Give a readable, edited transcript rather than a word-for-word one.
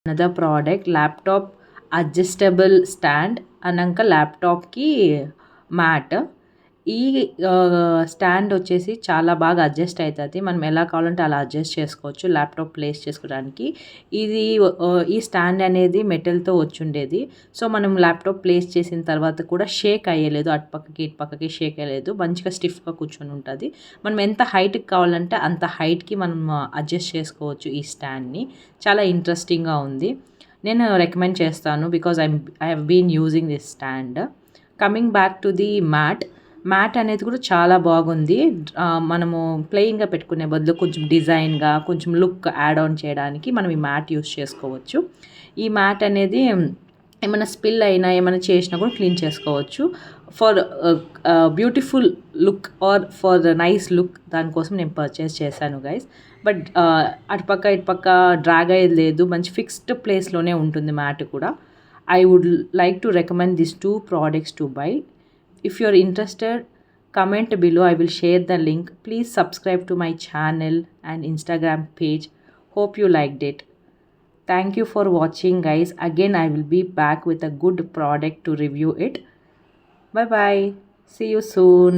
Another product laptop adjustable stand అన్నాక ల్యాప్టాప్కి mat. ఈ stand వచ్చేసి చాలా బాగా అడ్జస్ట్ అవుతుంది. మనం ఎలా కావాలంటే అలా అడ్జస్ట్ చేసుకోవచ్చు ల్యాప్టాప్ ప్లేస్ చేసుకోవడానికి. ఇది ఈ స్టాండ్ అనేది మెటల్తో వచ్చుండేది. సో మనం ల్యాప్టాప్ ప్లేస్ చేసిన తర్వాత కూడా షేక్ అయ్యలేదు, అటు పక్కకి ఇటు పక్కకి షేక్ అయ్యలేదు, మంచిగా స్టిఫ్గా కూర్చొని ఉంటుంది. మనం ఎంత హైట్కి కావాలంటే అంత హైట్కి మనం అడ్జస్ట్ చేసుకోవచ్చు ఈ స్టాండ్ని. చాలా ఇంట్రెస్టింగ్గా ఉంది. నేను రికమెండ్ చేస్తాను because I have been using this stand. Coming back to the mat అనేది కూడా చాలా బాగుంది. మనము ప్లెయిన్గా పెట్టుకునే బదులు కొంచెం డిజైన్గా కొంచెం లుక్ యాడ్ ఆన్ చేయడానికి మనం ఈ మ్యాట్ యూస్ చేసుకోవచ్చు. ఈ మ్యాట్ అనేది ఏమైనా స్పిల్ అయినా ఏమైనా చేసినా కూడా క్లీన్ చేసుకోవచ్చు. For beautiful look or for nice look దానికోసం నేను పర్చేస్ చేశాను గైస్. బట్ అటుపక్క ఇటుపక్క డ్రాగ్ అయ్యేది లేదు, మంచి ఫిక్స్డ్ ప్లేస్లోనే ఉంటుంది మ్యాట్ కూడా. I would like to recommend these two products to buy. If you are interested, comment below. I will share the link. Please subscribe to my channel and Instagram page. Hope you liked it. Thank you for watching guys. Again I will be back with a good product to review it. Bye bye. See you soon.